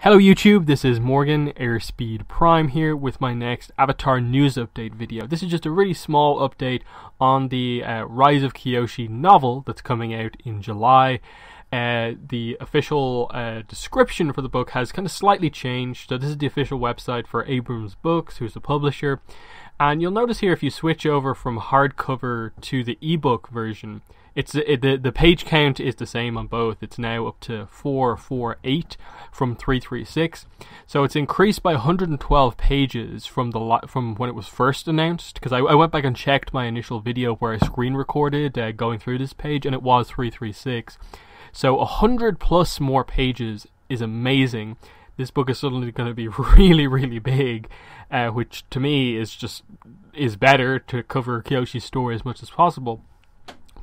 Hello YouTube, this is Morgan, Airspeed Prime here with my next Avatar news update video. This is just a really small update on the Rise of Kyoshi novel that's coming out in July. The official description for the book has kind of slightly changed. So this is the official website for Abrams Books, who's the publisher. And you'll notice here if you switch over from hardcover to the ebook version, the page count is the same on both. It's now up to 448 from 336. So it's increased by 112 pages from when it was first announced. Because I went back and checked my initial video where I screen recorded going through this page, and it was 336. So 100 plus more pages is amazing. This book is suddenly going to be really, really big, which to me is better to cover Kyoshi's story as much as possible.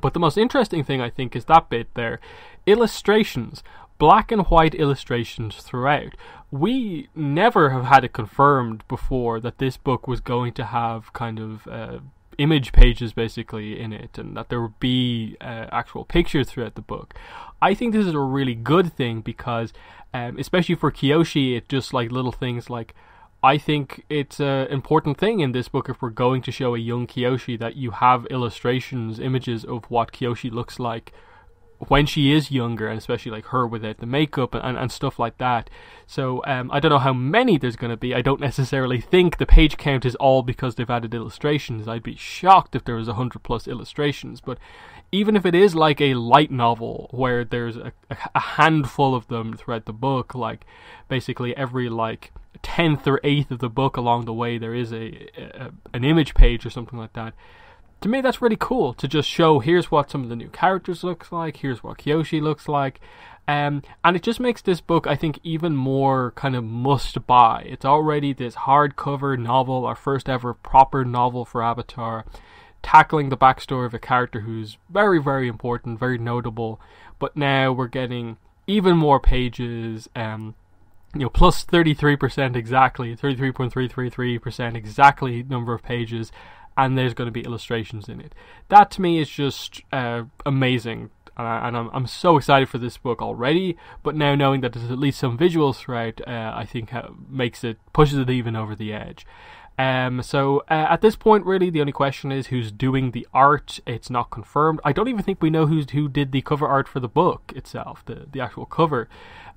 But the most interesting thing, I think, is that bit there. Illustrations. Black and white illustrations throughout. We never have had it confirmed before that this book was going to have kind of image pages basically in it, and that there would be actual pictures throughout the book. I think this is a really good thing because, especially for Kyoshi, it's just like little things like, I think it's an important thing in this book if we're going to show a young Kyoshi that you have illustrations, images of what Kyoshi looks like when she is younger, and especially like her without the makeup and stuff like that. So I don't know how many there's going to be. I don't necessarily think the page count is all because they've added illustrations. I'd be shocked if there was 100 plus illustrations. But even if it is like a light novel where there's a handful of them throughout the book, like basically every like 10th or 8th of the book along the way there is an image page or something like that. To me, that's really cool to just show, here's what some of the new characters looks like, here's what Kyoshi looks like, and it just makes this book, I think, even more kind of must-buy. It's already this hardcover novel, our first ever proper novel for Avatar, tackling the backstory of a character who's very, very important, very notable, but now we're getting even more pages, plus 33% exactly, 33.333% exactly number of pages, and there's going to be illustrations in it. That to me is just amazing, and I'm so excited for this book already, but now knowing that there's at least some visuals throughout, I think pushes it even over the edge. So at this point, really, the only question is who's doing the art. It's not confirmed. I don't even think we know who did the cover art for the book itself, the actual cover,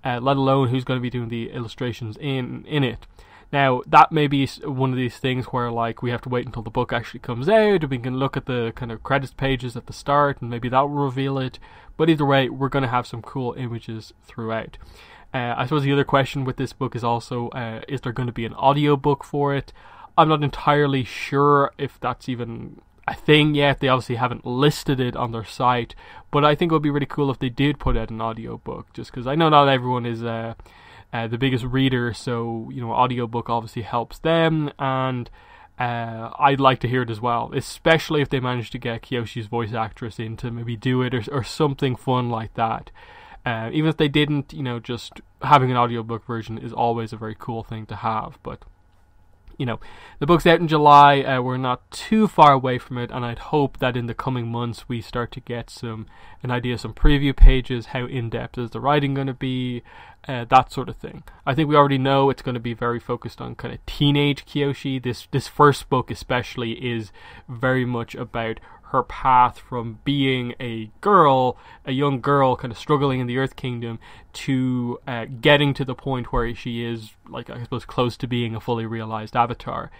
let alone who's going to be doing the illustrations in it. Now, that may be one of these things where, like, we have to wait until the book actually comes out, and we can look at the kind of credits pages at the start, and maybe that will reveal it. But either way, we're going to have some cool images throughout. I suppose the other question with this book is also, is there going to be an audiobook for it? I'm not entirely sure if that's even a thing yet. They obviously haven't listed it on their site, but I think it would be really cool if they did put out an audiobook, just because I know not everyone is the biggest reader, so audiobook obviously helps them, and I'd like to hear it as well, especially if they manage to get Kyoshi's voice actress in to maybe do it or something fun like that. Even if they didn't, just having an audiobook version is always a very cool thing to have, but the book's out in July, we're not too far away from it, and I'd hope that in the coming months we start to get an idea, some preview pages, how in-depth is the writing going to be, that sort of thing. I think we already know it's going to be very focused on kind of teenage Kyoshi. This first book especially is very much about her path from being a young girl kind of struggling in the Earth Kingdom, to getting to the point where she is, like, I suppose, close to being a fully realized avatar.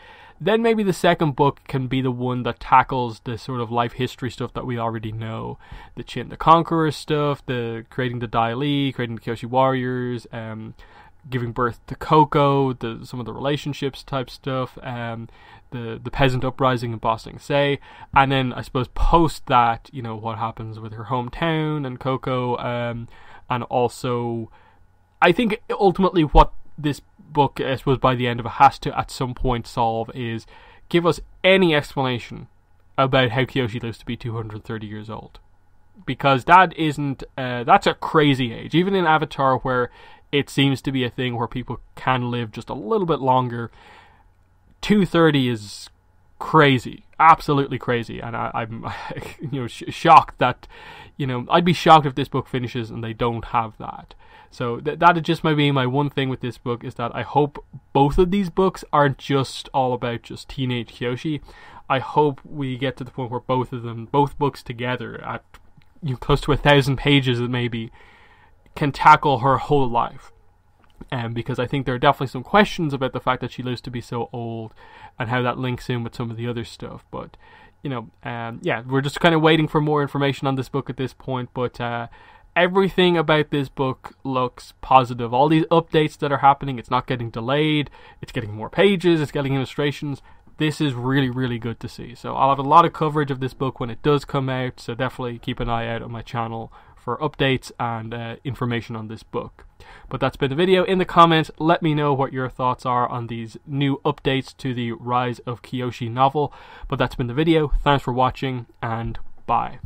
Then maybe the second book can be the one that tackles the sort of life history stuff that we already know. The Chin the Conqueror stuff, the creating the Dai Li, creating the Kyoshi warriors, giving birth to Coco, some of the relationships type stuff, the peasant uprising in Ba Sing Se, and then I suppose post that, what happens with her hometown and Coco, and also I think ultimately what this book, I suppose, by the end of it has to at some point solve is give us any explanation about how Kyoshi lives to be 230 years old, because that isn't that's a crazy age. Even in Avatar, where it seems to be a thing where people can live just a little bit longer, 230 is crazy, absolutely crazy, and I'm you know, shocked that, you know, I'd be shocked if this book finishes and they don't have that. So that just might be my one thing with this book, is that I hope both of these books aren't just all about just teenage Kyoshi. I hope we get to the point where both books together at, you know, close to 1,000 pages maybe, can tackle her whole life. Because I think there are definitely some questions about the fact that she lives to be so old and how that links in with some of the other stuff. But, you know, yeah, we're just kind of waiting for more information on this book at this point. But everything about this book looks positive. All these updates that are happening, it's not getting delayed, it's getting more pages, it's getting illustrations. This is really, really good to see. So I'll have a lot of coverage of this book when it does come out, so definitely keep an eye out on my channel for updates and information on this book. But that's been the video. In the comments, let me know what your thoughts are on these new updates to the Rise of Kyoshi novel. But that's been the video. Thanks for watching, and bye.